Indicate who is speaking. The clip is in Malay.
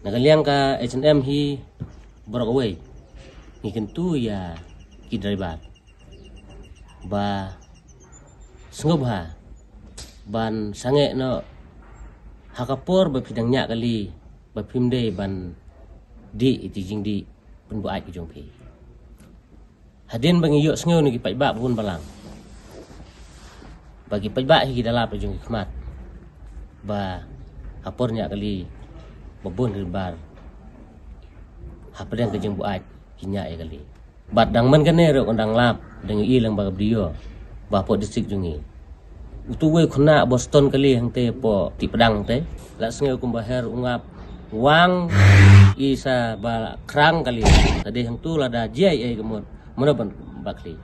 Speaker 1: Nakaliang ka H&M hi borok away. Ngikin tu ya ki driver. Ba sengob ha. Ban sange no hakapor ba pidangnya kali ba pimde ban di iti jing di penbu ai ki jong pi. Hadin bang iyo sengeu ni ki pai ba pun balang. Bagi pai ba hi dalap jong khmat. Ba hapornya kali babon ribar. Hapadang ke jeng bu ai kinya ya kali. Bat dang man kane ro kondang lap dengan ilang bagab dio. Ba po distrik jungi. Utuwe khuna Boston kali hang te po ti pedang te. La sengeu kumbaher ungap wang isa ba krang kali. Tadi hang tu lada jai ai kemot. Mana ban bakli.